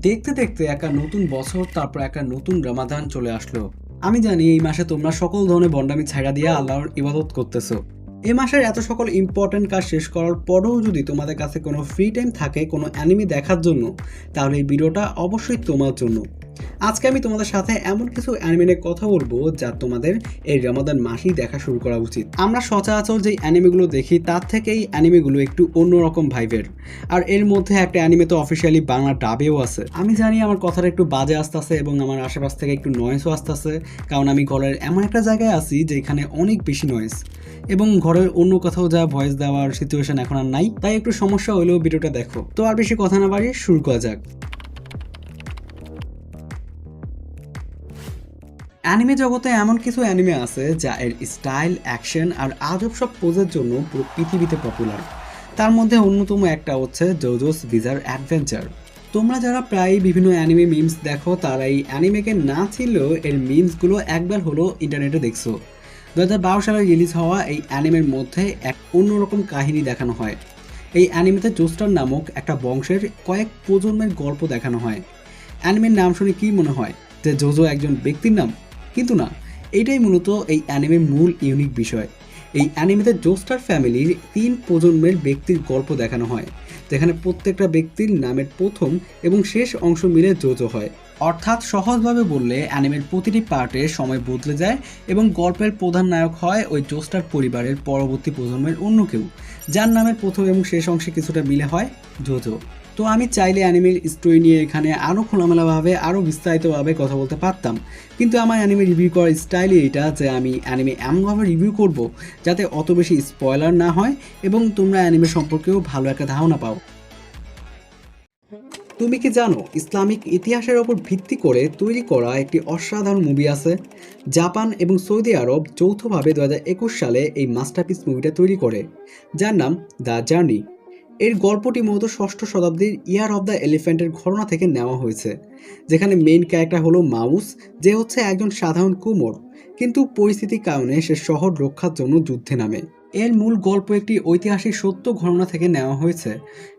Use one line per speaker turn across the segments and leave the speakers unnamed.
দেখতে দেখতে একটা নতুন বছর, তারপর একটা নতুন রমাদান চলে আসলো। আমি জানি এই মাসে তোমরা সকল ধরনের বন্ডামি ছাইড়া দিয়ে আল্লাহর ইবাদত করতেছো। এই মাসের এত সকল ইম্পর্টেন্ট কাজ শেষ করার পরেও যদি তোমাদের কাছে কোনো ফ্রি টাইম থাকে কোনো অ্যানিমে দেখার জন্য, তাহলে এই ভিডিওটা অবশ্যই তোমার জন্য। আজকে আমি তোমাদের সাথে এমন কিছু অ্যানিমে নিয়ে কথা বলবো যা তোমাদের এই রমাদান মাসেই দেখা শুরু করা উচিত। আমরা সচরাচর যেই অ্যানিমেগুলো দেখি তার থেকে এই অ্যানিমেগুলো একটু অন্যরকম ভাইবের। আর এর মধ্যে একটা অ্যানিমে তো অফিসিয়ালি বাংলা ডাবেও আছে। আমি জানি আমার কথাটা একটু বাজে আসতেছে এবং আমার আশেপাশ থেকে একটু নয়েজও আসতেছে, কারণ আমি ঘরের এমন একটা জায়গায় আছি যেখানে অনেক বেশি নয়েজ এবং ঘরের অন্য কোথাও যা ভয়েস দেওয়ার সিচুয়েশন এখন আর নাই, তাই একটু সমস্যা হলেও ভিডিওটা দেখো। তো আর বেশি কথা না বাড়িয়ে শুরু করা যাক। অ্যানিমে জগতে এমন কিছু অ্যানিমে আছে যা এর স্টাইল, অ্যাকশন আর আজব সব পোজের জন্য পুরো পৃথিবীতে পপুলার। তার মধ্যে অন্যতম একটা হচ্ছে জোজোস বিজার অ্যাডভেঞ্চার। তোমরা যারা প্রায় বিভিন্ন অ্যানিমে মিমস দেখো তারা এই অ্যানিমেকে না চিনলেও এর মিমসগুলো একবার হলো ইন্টারনেটে দেখছো। 2012 সালে রিলিজ হওয়া এই অ্যানিমের মধ্যে এক অন্যরকম কাহিনী দেখানো হয়। এই অ্যানিমেতে জোস্টার নামক একটা বংশের কয়েক প্রজন্মের গল্প দেখানো হয়। অ্যানিমের নাম শুনে কি মনে হয় যে জোজো একজন ব্যক্তির নাম? কিন্তু না, এইটাই মূলত এই অ্যানিমের মূল ইউনিক বিষয়। এই অ্যানিমেতে জোস্টার ফ্যামিলির 3 প্রজন্মের ব্যক্তির গল্প দেখানো হয়, যেখানে প্রত্যেকটা ব্যক্তির নামের প্রথম এবং শেষ অংশ মিলে জোজো হয়। অর্থাৎ সহজভাবে বললে অ্যানিমের প্রতিটি পার্টে সময় বদলে যায় এবং গল্পের প্রধান নায়ক হয় ওই জোস্টার পরিবারের পরবর্তী প্রজন্মের অন্য কেউ, যার নামের প্রথম এবং শেষ অংশে কিছুটা মিলে হয় জোজো। তো আমি চাইলে অ্যানিমের স্টোরি নিয়ে এখানে আরও খোলামেলাভাবে আরও বিস্তারিতভাবে কথা বলতে পারতাম, কিন্তু আমার অ্যানিমে রিভিউ করার স্টাইলই এটা যে আমি অ্যানিমে এমনভাবে রিভিউ করব যাতে অত বেশি স্পয়লার না হয় এবং তোমরা অ্যানিমে সম্পর্কেও ভালো একটা ধারণা পাও। তুমি কি জানো ইসলামিক ইতিহাসের ওপর ভিত্তি করে তৈরি করা একটি অসাধারণ মুভি আছে? জাপান এবং সৌদি আরব যৌথভাবে 2021 সালে এই মাস্টারপিস মুভিটা তৈরি করে, যার নাম দ্য জার্নি। এর গল্পটি মূলত ষষ্ঠ শতাব্দীর ইয়ার অফ দ্য এলিফ্যান্টের ঘটনা থেকে নেওয়া হয়েছে, যেখানে মেইন ক্যারেক্টার হলো মাউস, যে হচ্ছে একজন সাধারণ কুমোর, কিন্তু পরিস্থিতির কারণে সে শহর রক্ষার জন্য যুদ্ধে নামে। এর মূল গল্প একটি ঐতিহাসিক সত্য ঘটনা থেকে নেওয়া হয়েছে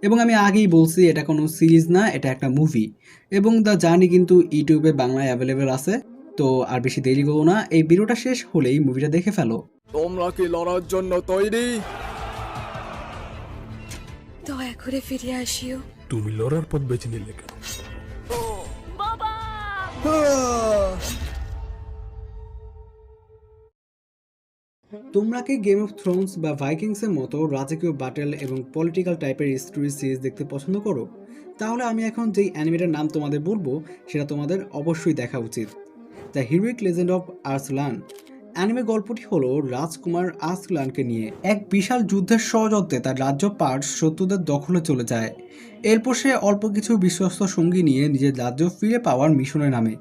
এবং আমি আগেই বলছি এটা কোনো সিরিজ না, এটা একটা মুভি। এবং দ্য জার্নি কিন্তু ইউটিউবে বাংলায় অ্যাভেলেবেল আছে। তো আর বেশি দেরি করো না, এই ভিডিওটা শেষ হলেই মুভিটা দেখে ফেলো।
তোমরা কি লড়ার জন্য তৈরি?
দয়া করে ফিরে আসিও।
তুমি লড়ার পথ বেছে নিলে কেন?
তোমরা কি গেম অফ থ্রোনস বা ভাইকিংসের মতো রাজকীয় ব্যাটেল এবং পলিটিক্যাল টাইপের স্টোরি সিরিজ দেখতে পছন্দ করো? তাহলে আমি এখন যেই অ্যানিমেটার নাম তোমাদের বলবো সেটা তোমাদের অবশ্যই দেখা উচিত। The heroic legend of Arslan. Anime গল্পটি হলো রাজকুমার আর্সলানকে নিয়ে। এক বিশাল যুদ্ধের ষড়যন্ত্রে তার রাজ্য পার্স শত্রুদের দখলে চলে যায়। এরপর সে অল্প কিছু বিশ্বস্ত সঙ্গী নিয়ে নিজের রাজ্য ফিরে পাওয়ার মিশনে নামে।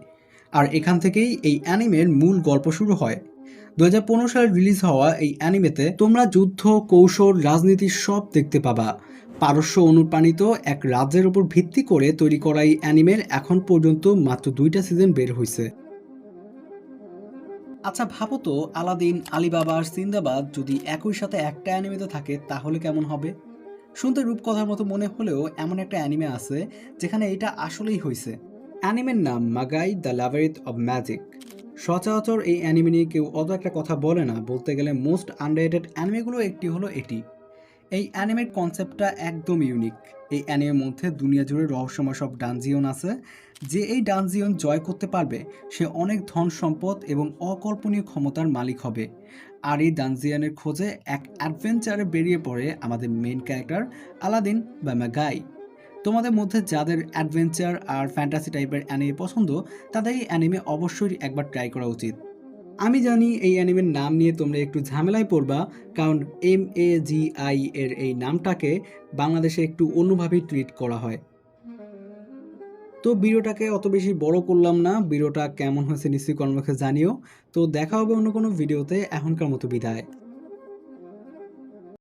আর এখান থেকেই এই অ্যানিমের মূল গল্প শুরু হয়। 2015 সালে রিলিজ হওয়া এই অ্যানিমেতে তোমরা যুদ্ধ, কৌশল, রাজনীতি সব দেখতে পাবা। পারস্য অনুপ্রাণিত এক রাজ্যের উপর ভিত্তি করে তৈরি করা এই অ্যানিমের এখন পর্যন্ত মাত্র 2টা সিজন বের হয়েছে। আচ্ছা ভাবো তো, আলাদিন, আলিবাবা আর সিন্দাবাদ যদি একই সাথে একটা অ্যানিমেতে থাকে তাহলে কেমন হবে? শুনতে রূপকথার মতো মনে হলেও এমন একটা অ্যানিমে আছে যেখানে এটা আসলেই হয়েছে। অ্যানিমের নাম মাগাই দ্য ল্যাভারিথ অব ম্যাজিক। সচরাচর এই অ্যানিমে নিয়ে কেউ অত একটা কথা বলে না, বলতে গেলে মোস্ট আন্ডাররেটেড অ্যানিমেগুলো একটি হলো এটি। এই অ্যানিমের কনসেপ্টটা একদম ইউনিক। এই অ্যানিমের মধ্যে দুনিয়া জুড়ে রহস্যময় সব ডানজিয়ন আছে। যে এই ডানজিয়ন জয় করতে পারবে সে অনেক ধন সম্পদ এবং অকল্পনীয় ক্ষমতার মালিক হবে। আর এই ডানজিয়নের খোঁজে এক অ্যাডভেঞ্চারে বেরিয়ে পড়ে আমাদের মেইন ক্যারেক্টার আলাদিন বা ম্যাগাই। তোমাদের মধ্যে যাদের অ্যাডভেঞ্চার আর ফ্যান্টাসি টাইপের অ্যানিমে পছন্দ তাদের এই অ্যানিমে অবশ্যই একবার ট্রাই করা উচিত। আমি জানি এই অ্যানিমের নাম নিয়ে তোমরা একটু ঝামেলায় পড়বা, কারণ MAGI এর এই নামটাকে বাংলাদেশে একটু অন্যভাবেই ট্রিট করা হয়। তো ভিডিওটাকে অত বেশি বড় করলাম না, ভিডিওটা কেমন হয়েছে নিশ্চয়ই কমেন্ট বক্সে জানিও। তো দেখা হবে অন্য কোনো ভিডিওতে, এখনকার মতো বিদায়।